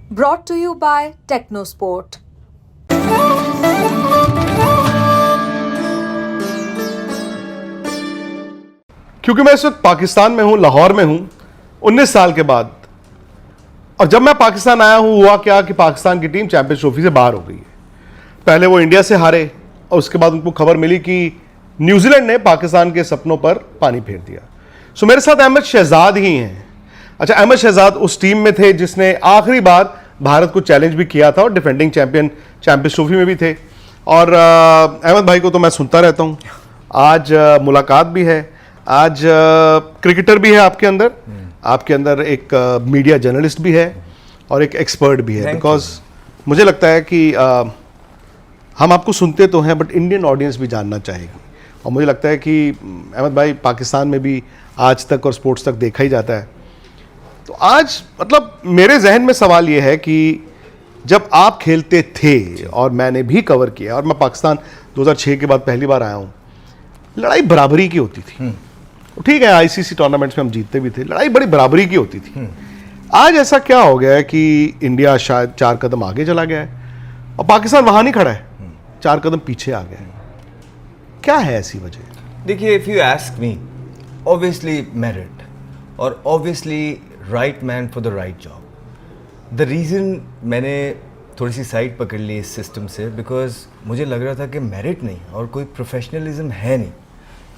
brought to you by Technosport. क्योंकि मैं इस वक्त पाकिस्तान में हूं, लाहौर में हूं 19 साल के बाद, और जब मैं पाकिस्तान आया हूं हुआ क्या कि पाकिस्तान की टीम चैंपियंस ट्रॉफी से बाहर हो गई है। पहले वो इंडिया से हारे और उसके बाद उनको खबर मिली कि न्यूजीलैंड ने पाकिस्तान के सपनों पर पानी फेर दिया। सो मेरे साथ अहमद शहजाद ही हैं। अच्छा, अहमद शहजाद उस टीम में थे जिसने आखिरी बार भारत को चैलेंज भी किया था और डिफेंडिंग चैंपियन चैंपियंस ट्रॉफी में भी थे। और अहमद भाई को तो मैं सुनता रहता हूँ, आज मुलाकात भी है, आज क्रिकेटर भी है आपके अंदर एक मीडिया जर्नलिस्ट भी है और एक एक्सपर्ट भी है। बिकॉज मुझे लगता है कि हम आपको सुनते तो हैं बट इंडियन ऑडियंस भी जानना चाहेगी, और मुझे लगता है कि अहमद भाई पाकिस्तान में भी आज तक और स्पोर्ट्स तक देखा ही जाता है। तो आज मतलब मेरे जहन में सवाल ये है कि जब आप खेलते थे और मैंने भी कवर किया और मैं पाकिस्तान 2006 के बाद पहली बार आया हूँ, लड़ाई बराबरी की होती थी। ठीक है, आईसीसी टूर्नामेंट्स में हम जीतते भी थे, लड़ाई बड़ी बराबरी की होती थी। आज ऐसा क्या हो गया है कि इंडिया शायद 4 कदम आगे चला गया है और पाकिस्तान वहां नहीं खड़ा है, 4 कदम पीछे आ गया है। क्या है ऐसी वजह? देखिए, if you ask me, obviously merit और obviously right man for the right job. The reason मैंने थोड़ी सी साइड पकड़ ली इस सिस्टम से बिकॉज मुझे लग रहा था कि मेरिट नहीं और कोई प्रोफेशनलिज्म है नहीं,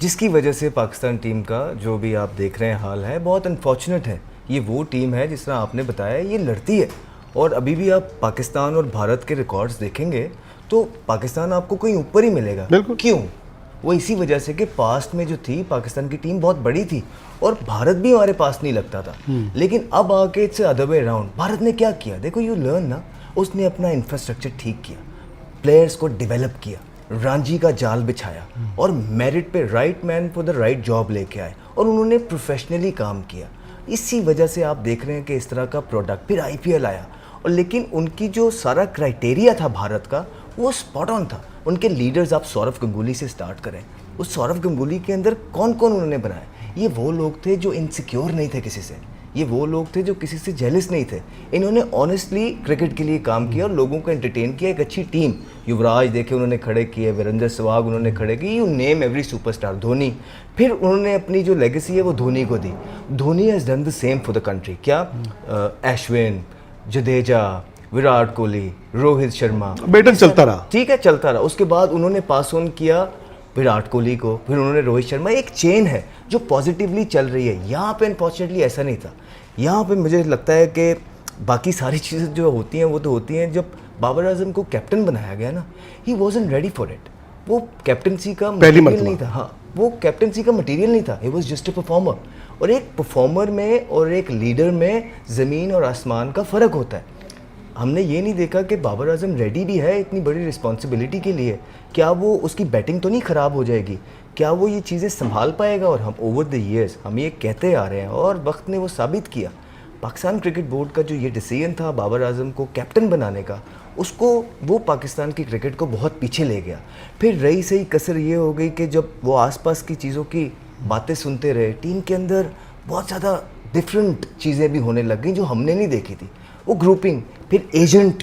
जिसकी वजह से पाकिस्तान टीम का जो भी आप देख रहे हैं हाल है बहुत अनफॉर्चुनेट है। ये वो टीम है जिस तरह आपने बताया, ये लड़ती है और अभी भी आप पाकिस्तान और भारत के रिकॉर्ड्स देखेंगे तो पाकिस्तान आपको कहीं ऊपर ही मिलेगा। क्यों? वो इसी वजह से कि पास्ट में जो थी पाकिस्तान की टीम बहुत बड़ी थी और भारत भी हमारे पास नहीं लगता था। लेकिन अब आके it's other way around. Bharat ने क्या किया? देखो, यू लर्न ना, उसने अपना इंफ्रास्ट्रक्चर ठीक किया, प्लेयर्स को डेवलप किया, रांझी का जाल बिछाया और मेरिट पे right man for the right job लेके आए और उन्होंने प्रोफेशनली काम किया। इसी वजह से आप देख रहे हैं कि इस तरह का प्रोडक्ट। फिर आईपीएल आया और लेकिन उनकी जो सारा क्राइटेरिया था भारत का वो स्पॉट ऑन था। उनके लीडर्स, आप सौरव गंगुली से स्टार्ट करें, उस सौरव गंगुली के अंदर कौन कौन उन्होंने बनाया? ये वो लोग थे जो इनसिक्योर नहीं थे किसी से, ये वो लोग थे जो किसी से जेलस नहीं थे। इन्होंने ऑनेस्टली क्रिकेट के लिए काम किया और लोगों को एंटरटेन किया। एक अच्छी टीम, युवराज देखे उन्होंने खड़े किए, वीरेंद्र सहवाग उन्होंने खड़े किए, you name every superstar, Dhoni. फिर उन्होंने अपनी जो लेगेसी है वो धोनी को दी। Dhoni has done the same for the country. क्या? अश्विन, जडेजा, विराट कोहली, रोहित शर्मा, बेटन चलता रहा। ठीक है, चलता रहा। उसके बाद उन्होंने पास ऑन किया विराट कोहली को, फिर उन्होंने रोहित शर्मा। एक चेन है जो पॉजिटिवली चल रही है। यहाँ पे अनफॉर्चुनेटली ऐसा नहीं था। यहाँ पे मुझे लगता है कि बाकी सारी चीज़ें जो होती हैं वो तो होती हैं। जब बाबर आजम को कैप्टन बनाया गया ना, ही वॉजंट रेडी फॉर इट। वो कैप्टनसी का मटीरियल नहीं था। हाँ, वो कैप्टनसी का मटीरियल नहीं था। He was just a performer. और एक परफॉर्मर में और एक लीडर में ज़मीन और आसमान का फ़र्क होता है। हमने ये नहीं देखा कि बाबर आजम रेडी भी है इतनी बड़ी रिस्पॉन्सिबिलिटी के लिए। क्या वो, उसकी बैटिंग तो नहीं ख़राब हो जाएगी? क्या वो ये चीज़ें संभाल पाएगा? और हम ओवर द ईयर्स हम ये कहते आ रहे हैं और वक्त ने वो साबित किया। पाकिस्तान क्रिकेट बोर्ड का जो ये डिसीजन था बाबर आजम को कैप्टन बनाने का, उसको वो पाकिस्तान की क्रिकेट को बहुत पीछे ले गया। फिर रही सही कसर ये हो गई कि जब वो आसपास की चीज़ों की बातें सुनते रहे, टीम के अंदर बहुत ज़्यादा डिफरेंट चीज़ें भी होने लग गई जो हमने नहीं देखी थी। वो ग्रुपिंग, फिर एजेंट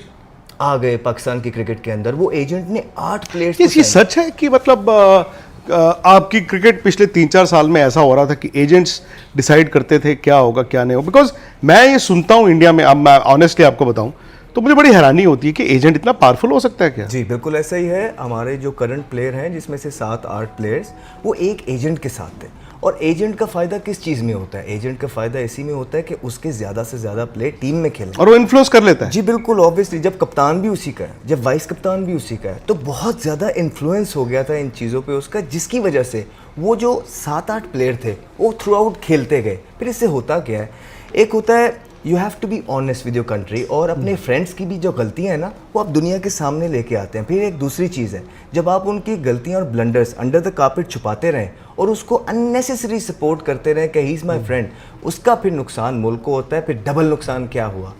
आ गए पाकिस्तान की क्रिकेट के अंदर। वो एजेंट ने 8 प्लेयर्स। ये सच है कि मतलब आपकी क्रिकेट पिछले 3-4 साल में ऐसा हो रहा था कि एजेंट्स डिसाइड करते थे क्या होगा क्या नहीं होगा? बिकॉज मैं ये सुनता हूँ इंडिया में, अब मैं ऑनेस्टली आपको बताऊँ तो मुझे बड़ी हैरानी होती है कि एजेंट इतना पावरफुल हो सकता है क्या? जी बिल्कुल ऐसा ही है। हमारे जो करंट प्लेयर हैं जिसमें से 7-8 प्लेयर्स वो एक एजेंट के साथ थे। और एजेंट का फ़ायदा किस चीज़ में होता है? एजेंट का फ़ायदा इसी में होता है कि उसके ज़्यादा से ज़्यादा प्लेयर टीम में खेलें और वो इन्फ्लुएंस कर लेता है। जी बिल्कुल, ऑब्वियसली जब कप्तान भी उसी का है, जब वाइस कप्तान भी उसी का है, तो बहुत ज़्यादा इन्फ्लुएंस हो गया था इन चीज़ों पे उसका, जिसकी वजह से वो जो 7-8 प्लेयर थे वो थ्रू आउट खेलते गए। फिर इससे होता क्या है, एक होता है you have to be honest with your country, और अपने फ्रेंड्स की भी जो गलतियां हैं ना वो आप दुनिया के सामने लेके आते हैं। फिर एक दूसरी चीज़ है, जब आप उनकी गलतियां और ब्लंडर्स अंडर द कार्पेट छुपाते रहें और उसको अननेसेसरी सपोर्ट करते रहें कि ही इज़ माई फ्रेंड, उसका फिर नुकसान मुल्क को होता है। फिर डबल नुकसान क्या हुआ?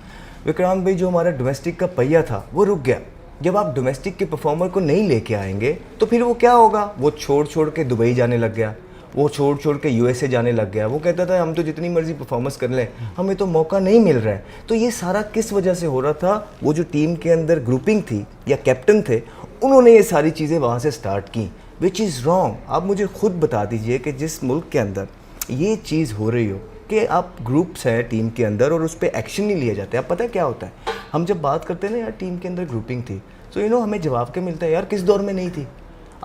विक्रांत भाई, जो हमारा डोमेस्टिक का पहिया था वो रुक गया। जब आप डोमेस्टिक के परफॉर्मर को नहीं लेके आएंगे तो फिर वो क्या होगा? वो छोड़ छोड़ के दुबई जाने लग गया, वो छोड़ छोड़ के यूएसए जाने लग गया। वो कहता था हम तो जितनी मर्जी परफॉर्मेंस कर लें, हमें तो मौका नहीं मिल रहा है। तो ये सारा किस वजह से हो रहा था? वो जो टीम के अंदर ग्रुपिंग थी या कैप्टन थे, उन्होंने ये सारी चीज़ें वहाँ से स्टार्ट की, विच इज़ रॉन्ग। आप मुझे खुद बता दीजिए कि जिस मुल्क के अंदर ये चीज़ हो रही हो कि आप ग्रुप्स हैं टीम के अंदर और उस पर एक्शन नहीं लिया जाता है, आप पता है क्या होता है? हम जब बात करते हैं ना यार टीम के अंदर ग्रुपिंग थी, तो हमें जवाब क्या मिलता है? यार किस दौर में नहीं थी?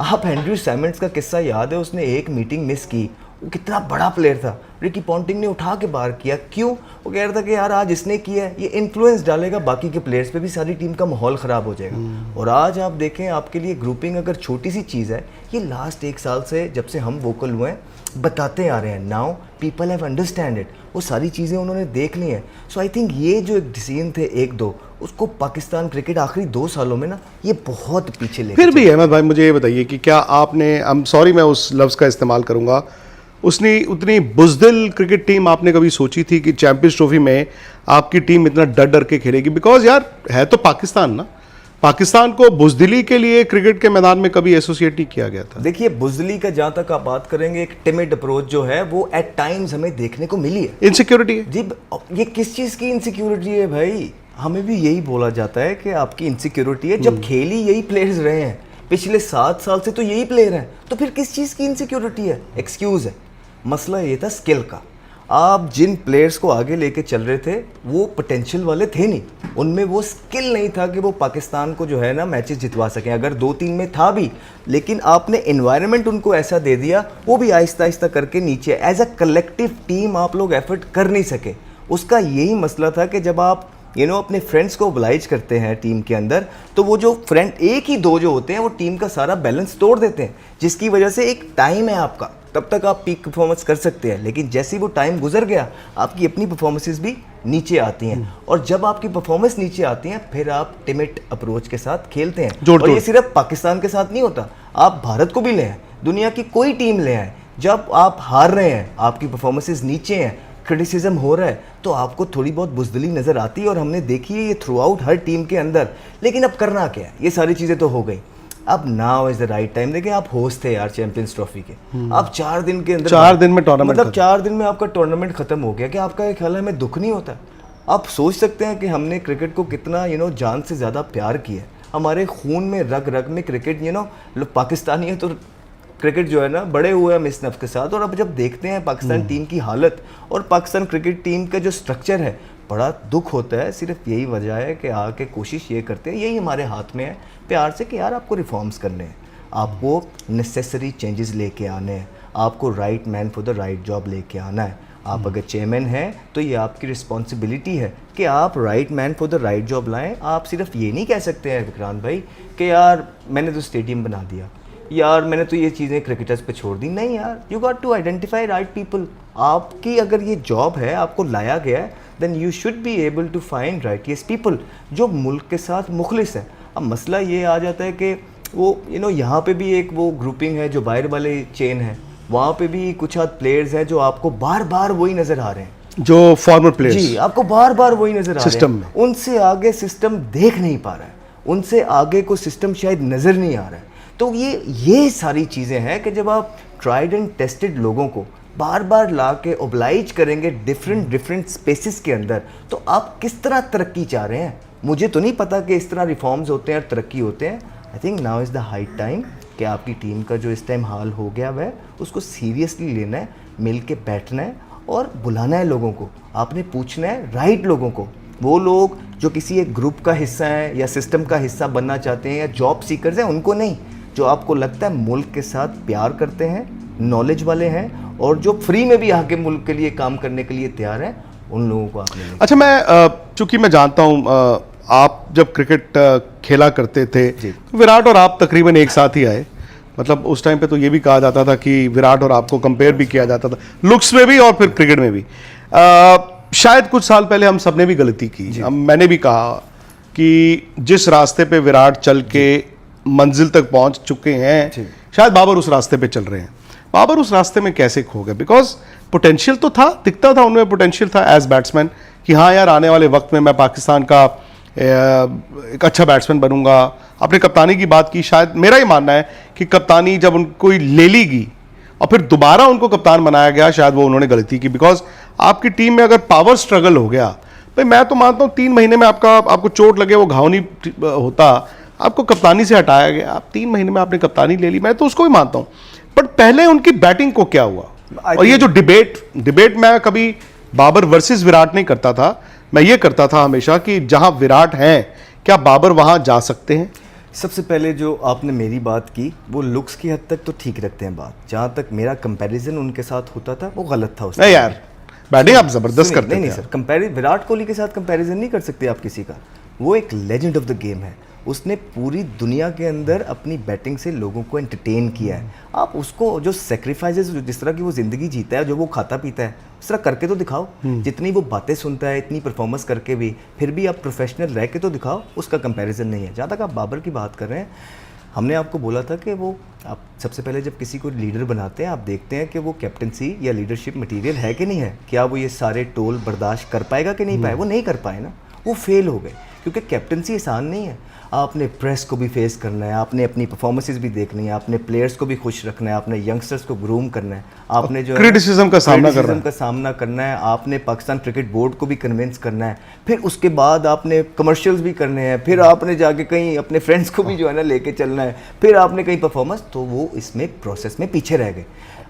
आप एंड्रयू सैमंड्स का किस्सा याद है? उसने एक मीटिंग मिस की, वो कितना बड़ा प्लेयर था, रिकी पॉन्टिंग ने उठा के बाहर किया। क्यों? वो कह रहा था कि यार आज इसने किया है, ये इन्फ्लुएंस डालेगा बाकी के प्लेयर्स पे भी, सारी टीम का माहौल ख़राब हो जाएगा। और आज आप देखें, आपके लिए ग्रुपिंग अगर छोटी सी चीज़ है, ये लास्ट 1 साल से जब से हम वोकल हुए हैं बताते आ रहे हैं, now people have understand it, वो सारी चीज़ें उन्होंने देख ली हैं। सो आई थिंक ये जो एक डिसीजन थे 1-2, उसको पाकिस्तान क्रिकेट आखिरी 2 सालों में ना ये बहुत पीछे ले। फिर भी अहमद भाई मुझे ये बताइए कि क्या आपने, आई एम सॉरी मैं उस लफ्ज़ का इस्तेमाल करूंगा, उसने उतनी बुज़दिल क्रिकेट टीम आपने कभी सोची थी कि चैंपियंस ट्रॉफी में आपकी टीम इतना डर डर के खेलेगी? बिकॉज यार है तो पाकिस्तान ना, पाकिस्तान को बुज़दिली के लिए क्रिकेट के मैदान में कभी एसोसिएट नहीं किया गया था। देखिए बुज़दिली का जहाँ तक आप बात करेंगे, एक टिमिड अप्रोच जो है वो एट टाइम्स हमें देखने को मिली है। इनसिक्योरिटी है जी, ये किस चीज़ की इनसिक्योरिटी है भाई? हमें भी यही बोला जाता है कि आपकी इनसिक्योरिटी है, जब खेली यही प्लेयर्स रहे हैं पिछले 7 साल से, तो यही प्लेयर हैं, तो फिर किस चीज़ की इनसिक्योरिटी है? एक्सक्यूज़ है। मसला ये था स्किल का। आप जिन प्लेयर्स को आगे लेके चल रहे थे वो पोटेंशियल वाले थे नहीं, उनमें वो स्किल नहीं था कि वो पाकिस्तान को जो है ना मैचेस जितवा सकें। अगर 2-3 में था भी, लेकिन आपने एनवायरनमेंट उनको ऐसा दे दिया, वो भी आहिस्ता आहिस्ता करके नीचे एज अ कलेक्टिव टीम आप लोग एफर्ट कर नहीं सके। उसका यही मसला था कि जब आप अपने फ्रेंड्स को ओबलाइज करते हैं टीम के अंदर, तो वो जो फ्रेंड 1 ही 2 जो होते हैं वो टीम का सारा बैलेंस तोड़ देते हैं, जिसकी वजह से एक टाइम है आपका, तब तक आप पीक परफॉर्मेंस कर सकते हैं, लेकिन जैसे ही वो टाइम गुजर गया आपकी अपनी परफॉर्मेंसेस भी नीचे आती हैं। और जब आपकी परफॉर्मेंस नीचे आती हैं फिर आप टिमिड अप्रोच के साथ खेलते हैं। और ये सिर्फ पाकिस्तान के साथ नहीं होता, आप भारत को भी ले आए, दुनिया की कोई टीम ले आए, जब आप हार रहे हैं, आपकी परफॉर्मेंसेस नीचे हैं, क्रिटिसिज्म हो रहा है, तो आपको थोड़ी बहुत बुज़दिली नज़र आती है। और हमने देखी है ये थ्रू आउट हर टीम के अंदर। लेकिन अब करना क्या है? ये सारी चीज़ें तो हो गई, अब now is the right time. देखिए आप होस्ट थे यार चैंपियंस ट्रॉफी के, आप 4 दिन के अंदर, 4 दिन में टूर्नामेंट, मतलब 4 दिन में आपका टूर्नामेंट खत्म हो गया। क्या आपका ख्याल है हमें दुख नहीं होता? आप सोच सकते हैं कि हमने क्रिकेट को कितना जान से ज़्यादा प्यार किया है। हमारे खून में रग रग में क्रिकेट, पाकिस्तानी है तो क्रिकेट जो है ना बड़े हुए हम इस नफ्स के साथ। और अब जब देखते हैं पाकिस्तान टीम की हालत और पाकिस्तान क्रिकेट टीम का जो स्ट्रक्चर है, बड़ा दुख होता है। सिर्फ यही वजह है कि आके कोशिश ये करते हैं, यही हमारे हाथ में है प्यार से, कि यार आपको रिफॉर्म्स करने हैं, आपको नेसेसरी चेंजेस लेके आने हैं, आपको right man for the right job लेके आना है। आप अगर चेयरमैन हैं तो ये आपकी रिस्पॉन्सिबिलिटी है कि आप right man for the right job लाएं। आप सिर्फ ये नहीं कह सकते हैं विक्रांत भाई कि यार मैंने तो स्टेडियम बना दिया, यार मैंने तो ये चीज़ें क्रिकेटर्स पे छोड़ दी। नहीं यार, you got to identify right people. आपकी अगर ये जॉब है, आपको लाया गया है, then you should be able to find righteous people जो मुल्क के साथ मुखलिस है। अब मसला ये आ जाता है कि वो यहाँ पे भी एक वो ग्रुपिंग है जो बाहर वाले चेन है, वहाँ पे भी कुछ आध प्लेयर्स हैं जो आपको बार बार वही नज़र आ रहे हैं, जो फॉर्मर प्लेयर्स, जी आपको बार बार वही नज़र आ रहे हैं सिस्टम में। उनसे आगे सिस्टम देख नहीं पा रहा है, उनसे आगे को सिस्टम शायद नज़र नहीं आ रहा है। तो ये सारी चीज़ें हैं कि जब आप ट्राइड एंड टेस्टेड लोगों को बार बार ला के ओबलाइज करेंगे डिफरेंट स्पेसिस के अंदर, तो आप किस तरह तरक्की चाह रहे हैं? मुझे तो नहीं पता कि इस तरह रिफॉर्म्स होते हैं और तरक्की होते हैं। I think now is the high time कि आपकी टीम का जो इस टाइम हाल हो गया वह उसको सीरियसली लेना है, मिल के बैठना है और बुलाना है लोगों को। आपने पूछना है राइट लोगों को, वो लोग जो किसी एक ग्रुप का हिस्सा हैं या सिस्टम का हिस्सा बनना चाहते हैं या जॉब सीकर्स हैं, उनको नहीं, जो आपको लगता है मुल्क के साथ प्यार करते हैं, नॉलेज वाले हैं और जो फ्री में भी आके मुल्क के लिए काम करने के लिए तैयार हैं, उन लोगों को आप लेंगे। अच्छा, मैं चूंकि मैं जानता हूँ आप जब क्रिकेट खेला करते थे, विराट और आप तकरीबन एक साथ ही आए। मतलब उस टाइम पे तो ये भी कहा जाता था कि विराट और आपको कंपेयर भी किया जाता था, लुक्स में भी और फिर क्रिकेट में भी। शायद कुछ साल पहले हम सब ने भी गलती की। मैंने भी कहा कि जिस रास्ते पे विराट चल के मंजिल तक पहुंच चुके हैं, शायद बाबर उस रास्ते पे चल रहे हैं। बाबर उस रास्ते में कैसे खो गए? बिकॉज पोटेंशियल तो था, दिखता था उनमें पोटेंशियल था एज बैट्समैन कि हाँ यार आने वाले वक्त में मैं पाकिस्तान का एक अच्छा बैट्समैन बनूंगा। आपने कप्तानी की बात की, शायद मेरा ही मानना है कि कप्तानी जब उनको ले ली गई और फिर दोबारा उनको कप्तान बनाया गया, शायद वो उन्होंने गलती की, बिकॉज आपकी टीम में अगर पावर स्ट्रगल हो गया, भाई मैं तो मानता हूँ 3 महीने में आपको चोट लगे, वो घाव नहीं होता, आपको कप्तानी से हटाया गया, आप 3 महीने में आपने कप्तानी ले ली, मैं तो उसको भी मानता हूँ। बट पहले उनकी बैटिंग को क्या हुआ? और ये जो डिबेट मैं कभी बाबर वर्सेस विराट नहीं करता था, मैं ये करता था हमेशा कि जहां विराट हैं क्या बाबर वहां जा सकते हैं? सबसे पहले जो आपने मेरी बात की वो लुक्स की हद तक तो ठीक रखते हैं बात, जहाँ तक मेरा कंपैरिजन उनके साथ होता था वो गलत था उसमें। नहीं यार, बैटिंग आप जबरदस्त करते नहीं थे। सर, कंपैरिजन विराट कोहली के साथ कंपैरिजन नहीं कर सकते आप किसी का। वो एक लेजेंड ऑफ द गेम है, उसने पूरी दुनिया के अंदर अपनी बैटिंग से लोगों को एंटरटेन किया है। आप उसको जो सेक्रीफाइसेस, जिस तरह की वो ज़िंदगी जीता है, जो वो खाता पीता है, उस तरह करके तो दिखाओ। जितनी वो बातें सुनता है, इतनी परफॉर्मेंस करके भी फिर भी आप प्रोफेशनल रह के तो दिखाओ, उसका कंपैरिजन नहीं है। जहाँ तक आप बाबर की बात कर रहे हैं, हमने आपको बोला था कि वो आप सबसे पहले जब किसी को लीडर बनाते हैं, आप देखते हैं कि वो कैप्टनसी या लीडरशिप मटेरियल है कि नहीं है, क्या वो ये सारे टोल बर्दाश्त कर पाएगा कि नहीं पाए। वो नहीं कर पाए ना, वो फेल हो गए, क्योंकि कैप्टनसी आसान नहीं है। आपने प्रेस को भी फेस करना है, आपने अपनी परफॉर्मेंसेस भी देखनी है, आपने प्लेयर्स को भी खुश रखना है, आपने यंगस्टर्स को ग्रूम करना है, आपने जो क्रिटिसिज्म का सामना करना है, आपने पाकिस्तान क्रिकेट बोर्ड को भी कन्विंस करना है, फिर उसके बाद आपने कमर्शियल्स भी करने हैं, फिर आपने जाके कहीं अपने फ्रेंड्स को भी जो है ना लेके चलना है, फिर आपने कहीं परफॉर्मेंस, तो वो इसमें प्रोसेस में पीछे रह गए।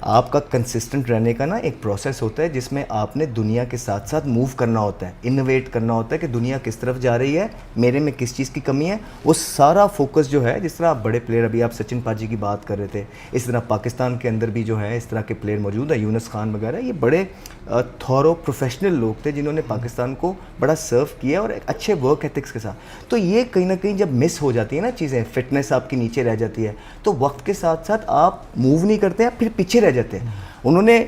आपका कंसिस्टेंट रहने का ना एक प्रोसेस होता है जिसमें आपने दुनिया के साथ साथ मूव करना होता है, इनोवेट करना होता है कि दुनिया किस तरफ जा रही है, मेरे में किस चीज़ की कमी है। वो सारा फोकस जो है, जिस तरह आप बड़े प्लेयर, अभी आप सचिन पाजी की बात कर रहे थे, इस तरह पाकिस्तान के अंदर भी जो है इस तरह के प्लेयर मौजूद है, यूनुस खान वगैरह, ये बड़े थॉरो प्रोफेशनल लोग थे जिन्होंने पाकिस्तान को बड़ा सर्व किया और एक अच्छे वर्क एथिक्स के साथ। तो ये कहीं ना कहीं जब मिस हो जाती है ना चीज़ें, फिटनेस आपकी नीचे रह जाती है, तो वक्त के साथ साथ आप मूव नहीं करते हैं, फिर पीछे रह जाते हैं। उन्होंने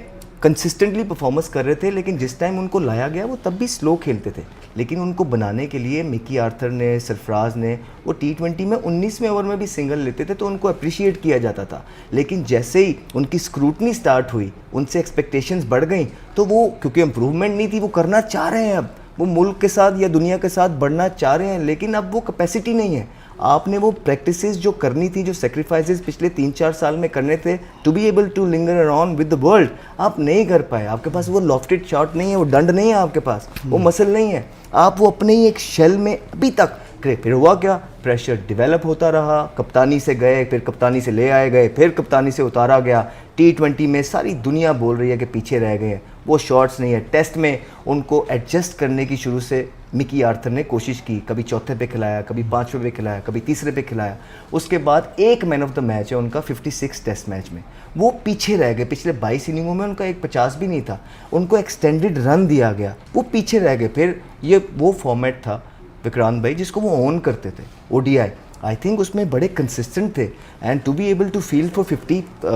कंसिस्टेंटली परफॉर्मेंस कर रहे थे, लेकिन जिस टाइम उनको लाया गया वो तब भी स्लो खेलते थे, लेकिन उनको बनाने के लिए मिकी आर्थर ने, सरफराज ने, वो T20 में 19वें ओवर में भी सिंगल लेते थे तो उनको अप्रिशिएट किया जाता था। लेकिन जैसे ही उनकी स्क्रूटनी स्टार्ट हुई, उनसे एक्सपेक्टेशंस बढ़ गई, तो वो, क्योंकि इम्प्रूवमेंट नहीं थी, वो करना चाह रहे हैं, अब वो मुल्क के साथ या दुनिया के साथ बढ़ना चाह रहे हैं, लेकिन अब वो कैपेसिटी नहीं है। आपने वो प्रैक्टिसेस जो करनी थी, जो सेक्रीफाइसेस पिछले 3-4 साल में करने थे to be able to linger around with the world, आप नहीं कर पाए। आपके पास वो लॉफ्टेड शॉट नहीं है, वो डंड नहीं है आपके पास, वो मसल नहीं है, आप वो अपने ही एक शेल में अभी तक। फिर हुआ क्या, प्रेशर डेवलप होता रहा, कप्तानी से गए, फिर कप्तानी से ले आए गए, फिर कप्तानी से उतारा गया। T20 में सारी दुनिया बोल रही है कि पीछे रह गए हैं, वो शॉट्स नहीं है। टेस्ट में उनको एडजस्ट करने की शुरू से मिकी आर्थर ने कोशिश की, कभी चौथे पे खिलाया, कभी 5वें पे खिलाया, कभी तीसरे पे खिलाया। उसके बाद एक मैन ऑफ द मैच है उनका 56 टेस्ट मैच में, वो पीछे रह गए। पिछले 22 इनिंगों में उनका एक 50 भी नहीं था, उनको एक्सटेंडेड रन दिया गया, वो पीछे रह गए। फिर ये वो फॉर्मेट था विक्रांत भाई जिसको वो ओन करते थे, ODI, आई थिंक उसमें बड़े कंसिस्टेंट थे। And to be able to field for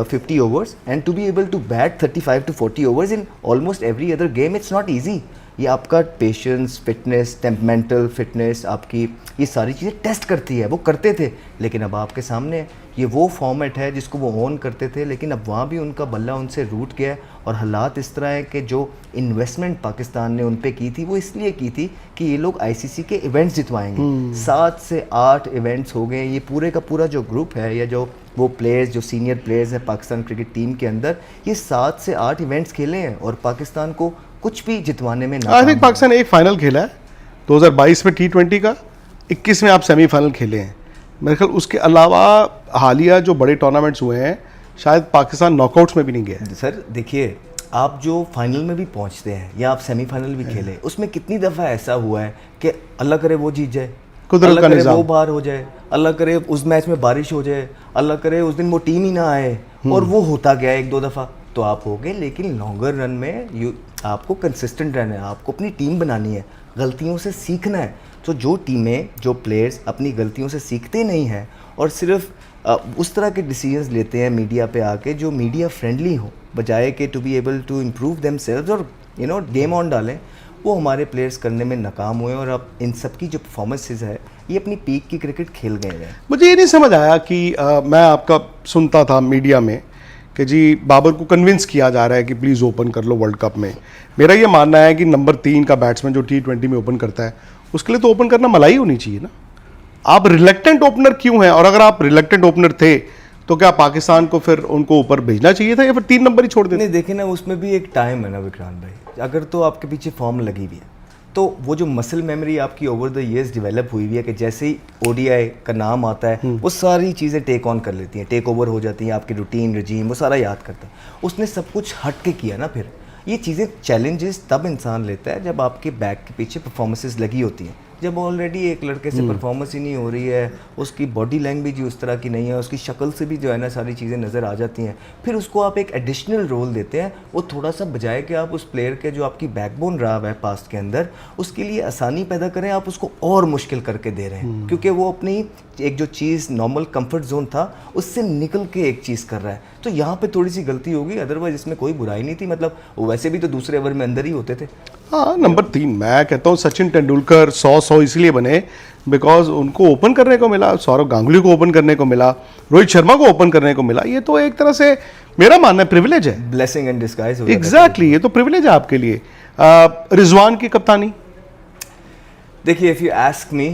50 overs and to be able to bat 35 to 40 overs in almost every other game, it's not easy. ये आपका पेशेंस, फिटनेस, टेम्पमेंटल फिटनेस, आपकी ये सारी चीज़ें test करती है, वो करते थे। लेकिन अब आपके सामने ये वो फॉर्मेट है जिसको वो ओन करते थे, लेकिन अब वहाँ भी उनका बल्ला उनसे रूट गया है। और हालात इस तरह है कि जो इन्वेस्टमेंट पाकिस्तान ने उन पे की थी वो इसलिए की थी कि ये लोग ICC के इवेंट्स जितवाएंगे। 7 से 8 इवेंट्स हो गए। ये पूरे का पूरा जो ग्रुप है या जो वो प्लेयर्स, जो सीनियर प्लेयर्स हैं पाकिस्तान क्रिकेट टीम के अंदर, ये 7 से 8 इवेंट्स खेले हैं और पाकिस्तान को कुछ भी जितवाने में आई थिंक पाकिस्तान एक फाइनल खेला है 2022 में T20 का, 21 में आप सेमीफाइनल खेले हैं मेरे ख्याल। उसके अलावा हालिया जो बड़े टूर्नामेंट्स हुए हैं शायद पाकिस्तान नॉकआउट्स में भी नहीं गया है। सर देखिए, आप जो फाइनल में भी पहुंचते हैं या आप सेमीफाइनल भी खेले, उसमें कितनी दफ़ा ऐसा हुआ है कि अल्लाह करे वो जीत जाए, कुदरत का निज़ाम, वो बाहर हो जाए, अल्लाह करे उस मैच में बारिश हो जाए, अल्लाह करे उस दिन वो टीम ही ना आए, और वो होता गया 1-2 दफ़ा तो आप हो गए। लेकिन लॉन्गर रन में आपको कंसिस्टेंट रहना है, आपको अपनी टीम बनानी है, गलतियों से सीखना है। तो जो टीमें, जो प्लेयर्स अपनी गलतियों से सीखते नहीं हैं और सिर्फ उस तरह के डिसीजंस लेते हैं मीडिया पे आके जो मीडिया फ्रेंडली हो, बजाय कि to be able to improve themselves और गेम ऑन डालें, वो हमारे प्लेयर्स करने में नाकाम हुए। और अब इन सब की जो परफॉर्मेंसेज है ये अपनी पीक की क्रिकेट खेल गए हैं। मुझे ये नहीं समझ आया कि मैं आपका सुनता था मीडिया में कि जी बाबर को कन्विंस किया जा रहा है कि प्लीज़ ओपन कर लो वर्ल्ड कप में। मेरा ये मानना है कि नंबर 3 का बैट्समैन जो T20 में ओपन करता है उसके लिए तो ओपन करना मलाई होनी चाहिए ना। आप रिलेक्टेंट ओपनर क्यों हैं? और अगर आप रिलेक्टेंट ओपनर थे तो क्या पाकिस्तान को फिर उनको ऊपर भेजना चाहिए था या फिर 3 नंबर ही छोड़ देते? नहीं देखिए ना, उसमें भी एक टाइम है ना विक्रांत भाई, अगर तो आपके पीछे फॉर्म लगी हुई है तो वो जो मसल मेमोरी आपकी ओवर द इयर्स डेवलप हुई हुई है कि जैसे ही ओडीआई का नाम आता है वो सारी चीज़ें टेक ऑन कर लेती हैं, टेक ओवर हो जाती हैं, आपकी रूटीन रजीम वो सारा याद करता है। उसने सब कुछ हट के किया ना, फिर ये चीज़ें चैलेंजेस तब इंसान लेता है जब आपके बैक के पीछे परफॉर्मेंसेस लगी होती हैं। जब ऑलरेडी एक लड़के से परफॉर्मेंस ही नहीं हो रही है, उसकी बॉडी लैंग्वेज ही उस तरह की नहीं है, उसकी शक्ल से भी जो है ना सारी चीज़ें नज़र आ जाती हैं, फिर उसको आप एक एडिशनल रोल देते हैं, वो थोड़ा सा बजाय कि आप उस प्लेयर के जो आपकी बैकबोन रहा है पास्ट के अंदर उसके लिए आसानी पैदा करें, आप उसको और मुश्किल करके दे रहे हैं क्योंकि वो अपनी एक जो चीज़ नॉर्मल कंफर्ट जोन था उससे निकल के एक चीज़ कर रहा है। तो यहाँ पे थोड़ी सी गलती होगी, अदरवाइज इसमें कोई बुराई नहीं थी। मतलब वैसे भी तो दूसरे ओवर में अंदर ही होते थे। हाँ, नंबर 3 मैं कहता हूँ सचिन तेंदुलकर 100 इसलिए बने बिकॉज उनको ओपन करने को मिला, सौरव गांगुली को ओपन करने को मिला, रोहित शर्मा को ओपन करने को मिला। ये तो एक तरह से मेरा मानना है प्रिविलेज है, ब्लेसिंग एंड डिस्गाइज। एग्जैक्टली, ये तो प्रिविलेज है आपके लिए। रिजवान की कप्तानी, देखिए if you ask me,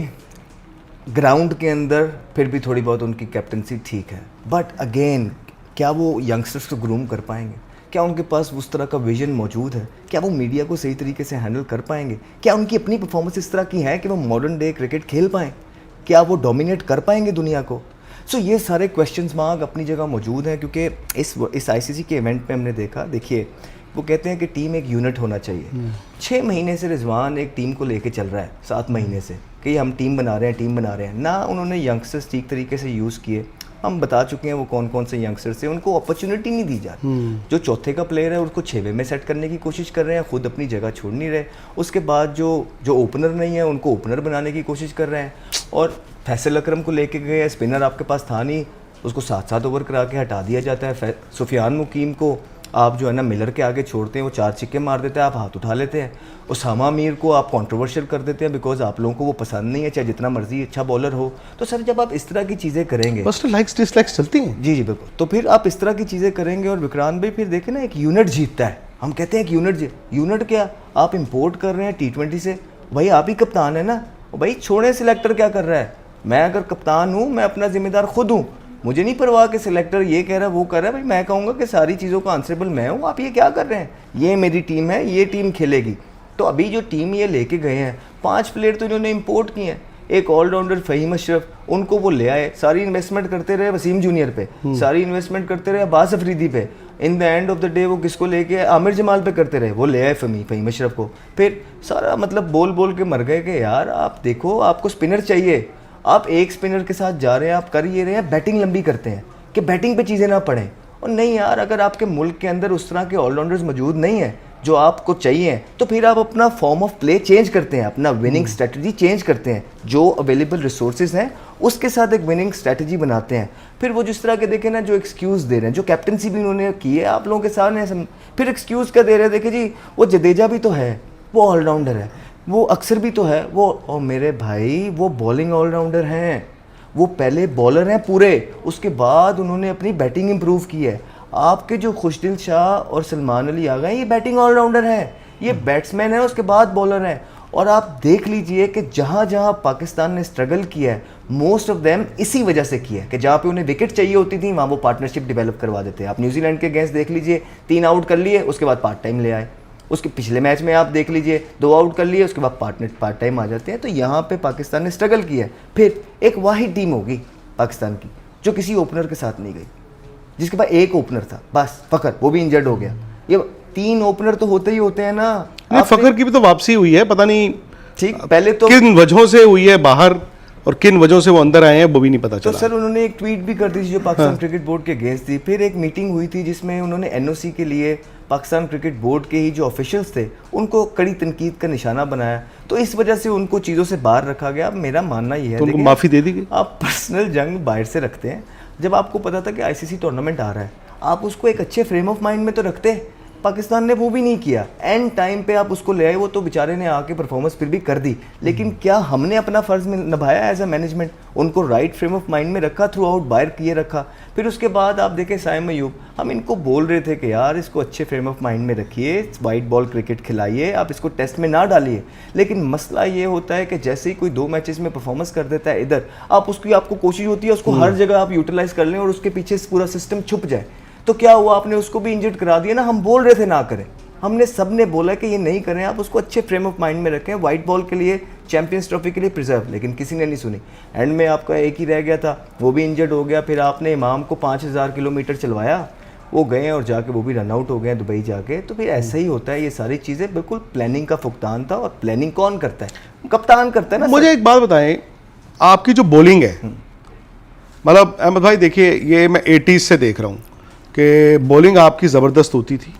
ground के अंदर फिर भी थोड़ी बहुत उनकी कैप्टनसी ठीक है, बट अगेन क्या वो यंगस्टर्स को ग्रूम कर पाएंगे? क्या उनके पास उस तरह का विजन मौजूद है? क्या वो मीडिया को सही तरीके से हैंडल कर पाएंगे? क्या उनकी अपनी परफॉर्मेंस इस तरह की है कि वो मॉडर्न डे क्रिकेट खेल पाएँ? क्या वो डोमिनेट कर पाएंगे दुनिया को? सो ये सारे क्वेश्चंस मार्क अपनी जगह मौजूद हैं क्योंकि इस आईसीसी के इवेंट में हमने देखा, देखिए वो कहते हैं कि टीम एक यूनिट होना चाहिए। 6 महीने से रिजवान एक टीम को लेके चल रहा है, 7 महीने से कि हम टीम बना रहे हैं ना उन्होंने यंगस्टर्स ठीक तरीके से यूज़ किए। हम बता चुके हैं वो कौन कौन से यंगस्टर्स थे, उनको अपॉर्चुनिटी नहीं दी जाती। जो चौथे का प्लेयर है उसको 6वें में सेट करने की कोशिश कर रहे हैं, खुद अपनी जगह छोड़ नहीं रहे। उसके बाद जो ओपनर नहीं है उनको ओपनर बनाने की कोशिश कर रहे हैं। और फैसल अकरम को लेके गए, स्पिनर आपके पास था नहीं, उसको 7-7 ओवर करा के हटा दिया जाता है। सुफियान मुकीम को आप जो है ना मिलर के आगे छोड़ते हैं, वो 4 छिक्के मार देते हैं, आप हाथ उठा लेते हैं। उसामा मीर को आप कंट्रोवर्शियल कर देते हैं बिकॉज आप लोगों को वो पसंद नहीं है, चाहे जितना मर्जी अच्छा बॉलर हो। तो सर जब आप इस तरह की चीज़ें करेंगे, बस लाइक्स डिसलाइक्स चलती हैं। जी बिल्कुल, तो फिर आप इस तरह की चीज़ें करेंगे और विक्रांत भाई फिर देखें ना एक यूनिट जीतता है। हम कहते हैं कि यूनिट क्या आप इंपोर्ट कर रहे हैं T20 से, भाई आप ही कप्तान है ना, भाई छोड़े सिलेक्टर क्या कर रहा है? मैं अगर कप्तान हूँ मैं अपना जिम्मेदार खुद हूँ, मुझे नहीं परवाह कि सिलेक्टर ये कह रहा है वो कर रहा है। भाई मैं कहूँगा कि सारी चीज़ों का आंसरेबल मैं हूँ, आप ये क्या कर रहे हैं? ये मेरी टीम है, ये टीम खेलेगी। तो अभी जो टीम ये लेके गए हैं 5 प्लेयर तो इन्होंने इंपोर्ट किए हैं। एक ऑलराउंडर फ़हीम अशरफ, उनको वो ले आए, सारी इन्वेस्टमेंट करते रहे वसीम जूनियर पे, सारी इन्वेस्टमेंट करते रहे अब्बास अफरीदी पे, in the end of the day वो किसको लेके आमिर जमाल पे करते रहे, वो ले आए फ़हीम अशरफ को। फिर सारा मतलब बोल बोल के मर गए कि यार आप देखो आपको स्पिनर चाहिए, आप एक स्पिनर के साथ जा रहे हैं, आप कर ये रहे हैं, बैटिंग लंबी करते हैं कि बैटिंग पे चीज़ें ना पड़ें। और नहीं यार, अगर आपके मुल्क के अंदर उस तरह के ऑलराउंडर्स मौजूद नहीं है जो आपको चाहिए, तो फिर आप अपना फॉर्म ऑफ प्ले चेंज करते हैं, अपना विनिंग स्ट्रेटजी चेंज करते हैं, जो अवेलेबल रिसोर्सेज हैं उसके साथ एक विनिंग स्ट्रेटजी बनाते हैं। फिर वो जिस तरह के देखें ना जो एक्सक्यूज़ दे रहे हैं, जो कैप्टनसी भी उन्होंने की है आप लोगों के सामने, फिर एक्सक्यूज़ क्या दे रहे हैं? देखिए जी, वो जडेजा भी तो है, वो ऑलराउंडर है, वो अक्सर भी तो है वो, और मेरे भाई वो बॉलिंग ऑलराउंडर हैं, वो पहले बॉलर हैं पूरे, उसके बाद उन्होंने अपनी बैटिंग इंप्रूव की है। आपके जो खुशदिल शाह और सलमान अली आ गए, ये बैटिंग ऑलराउंडर हैं, ये बैट्समैन है उसके बाद बॉलर हैं। और आप देख लीजिए कि जहाँ जहाँ पाकिस्तान ने स्ट्रगल किया है, मोस्ट ऑफ देम इसी वजह से किया है कि जहाँ पे उन्हें विकेट चाहिए होती थी वहाँ वो पार्टनरशिप डेवलप करवा देते हैं। आप न्यूजीलैंड के अगेंस्ट देख लीजिए, 3 आउट कर लिए, उसके बाद पार्ट टाइम ले आए। उसके पिछले मैच में आप देख लीजिए 2 आउट कर लिए, उसके बाद पार्ट टाइम आ जाते हैं। तो यहाँ पे पाकिस्तान ने स्ट्रगल किया है। फिर एक वाहिद टीम होगी पाकिस्तान की जो किसी ओपनर के साथ नहीं गई, जिसके पास एक ओपनर था बस, फ़खर, वो भी इंजर्ड हो गया। ये 3 ओपनर तो होते ही होते हैं ना। फ़खर की भी तो वापसी हुई है, पता नहीं ठीक पहले तो किन वजहों से हुई है बाहर और किन वजहों से वो अंदर आए हैं वो भी नहीं पता चला। तो सर उन्होंने एक ट्वीट भी कर दी थी जो पाकिस्तान क्रिकेट बोर्ड के अगेंस्ट थी। फिर एक मीटिंग हुई थी जिसमें उन्होंने एनओसी के लिए पाकिस्तान क्रिकेट बोर्ड के ही जो ऑफिशियल्स थे उनको कड़ी तनकीद का निशाना बनाया। तो इस वजह से उनको चीज़ों से बाहर रखा गया। अब मेरा मानना ये है, तो उनको माफ़ी दे दी गई। आप पर्सनल जंग बाहर से रखते हैं, जब आपको पता था कि आईसीसी टूर्नामेंट आ रहा है, आप उसको एक अच्छे फ्रेम ऑफ माइंड में तो रखते। पाकिस्तान ने वो भी नहीं किया, एंड टाइम पे आप उसको ले आए, वो तो बेचारे ने आके परफॉर्मेंस फिर भी कर दी, लेकिन क्या हमने अपना फ़र्ज़ निभाया एज अ मैनेजमेंट? उनको राइट फ्रेम ऑफ माइंड में रखा, थ्रू आउट बाहर किए रखा। फिर उसके बाद आप देखें साइम अयूब, हम इनको बोल रहे थे कि यार इसको अच्छे फ्रेम ऑफ माइंड में रखिए, वाइट बॉल क्रिकेट खिलाइए, आप इसको टेस्ट में ना डालिए। लेकिन मसला ये होता है कि जैसे ही कोई 2 मैचेस में परफॉर्मेंस कर देता है इधर, आप उसकी आपको कोशिश होती है उसको हर जगह आप यूटिलाइज कर लें और उसके पीछे पूरा सिस्टम छुप जाए। तो क्या हुआ, आपने उसको भी इंजर्ड करा दिया ना। हम बोल रहे थे ना करें, हमने सब ने बोला कि ये नहीं करें, आप उसको अच्छे फ्रेम ऑफ माइंड में रखें, वाइट बॉल के लिए, चैंपियंस ट्रॉफी के लिए प्रिजर्व, लेकिन किसी ने नहीं सुनी। एंड में आपका एक ही रह गया था, वो भी इंजर्ड हो गया। फिर आपने इमाम को 5000 किलोमीटर चलवाया, वो गए और जाके वो भी रन आउट हो गए दुबई जाके। तो फिर ऐसा ही होता है, ये सारी चीज़ें बिल्कुल प्लानिंग का फुकतान था। और प्लानिंग कौन करता है? कप्तान करता है ना। मुझे एक बात बताएं, आपकी जो बॉलिंग है, मतलब अहमद भाई देखिए, ये मैं 80s से देख रहा हूँ कि बॉलिंग आपकी ज़बरदस्त होती थी।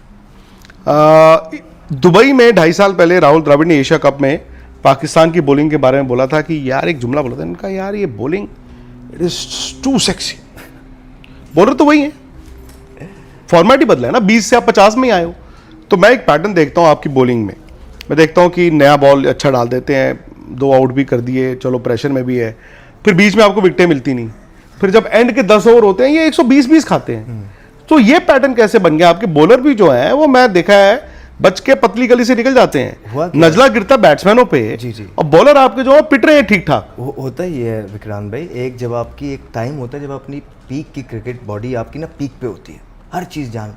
दुबई में 2.5 साल पहले राहुल द्रविड़ ने एशिया कप में पाकिस्तान की बॉलिंग के बारे में बोला था कि यार, एक जुमला बोला था इनका, यार ये bowling it is too sexy. Bowler तो वही है, फॉर्मेट ही बदला है ना, 20 से आप 50 में ही आए हो। तो मैं एक पैटर्न देखता हूँ आपकी बॉलिंग में, मैं देखता हूँ कि नया बॉल अच्छा डाल देते हैं, 2 आउट भी कर दिए, चलो प्रेशर में भी है, फिर बीच में आपको विकेटें मिलती नहीं, फिर जब एंड के 10 ओवर होते हैं ये 120-20 खाते हैं। तो ये पैटर्न कैसे बन गया? आपके बॉलर भी जो है वो मैं देखा है बच के पतली गली से निकल जाते हैं, नजला गिरता बैट्समैनों पे, जी जी, और बॉलर आपके जो है पिट रहे हैं ठीक ठाक। होता ही है विक्रांत भाई, एक जब आपकी एक टाइम होता है जब अपनी पीक की क्रिकेट बॉडी आपकी ना पीक पे होती है, हर चीज़ जान,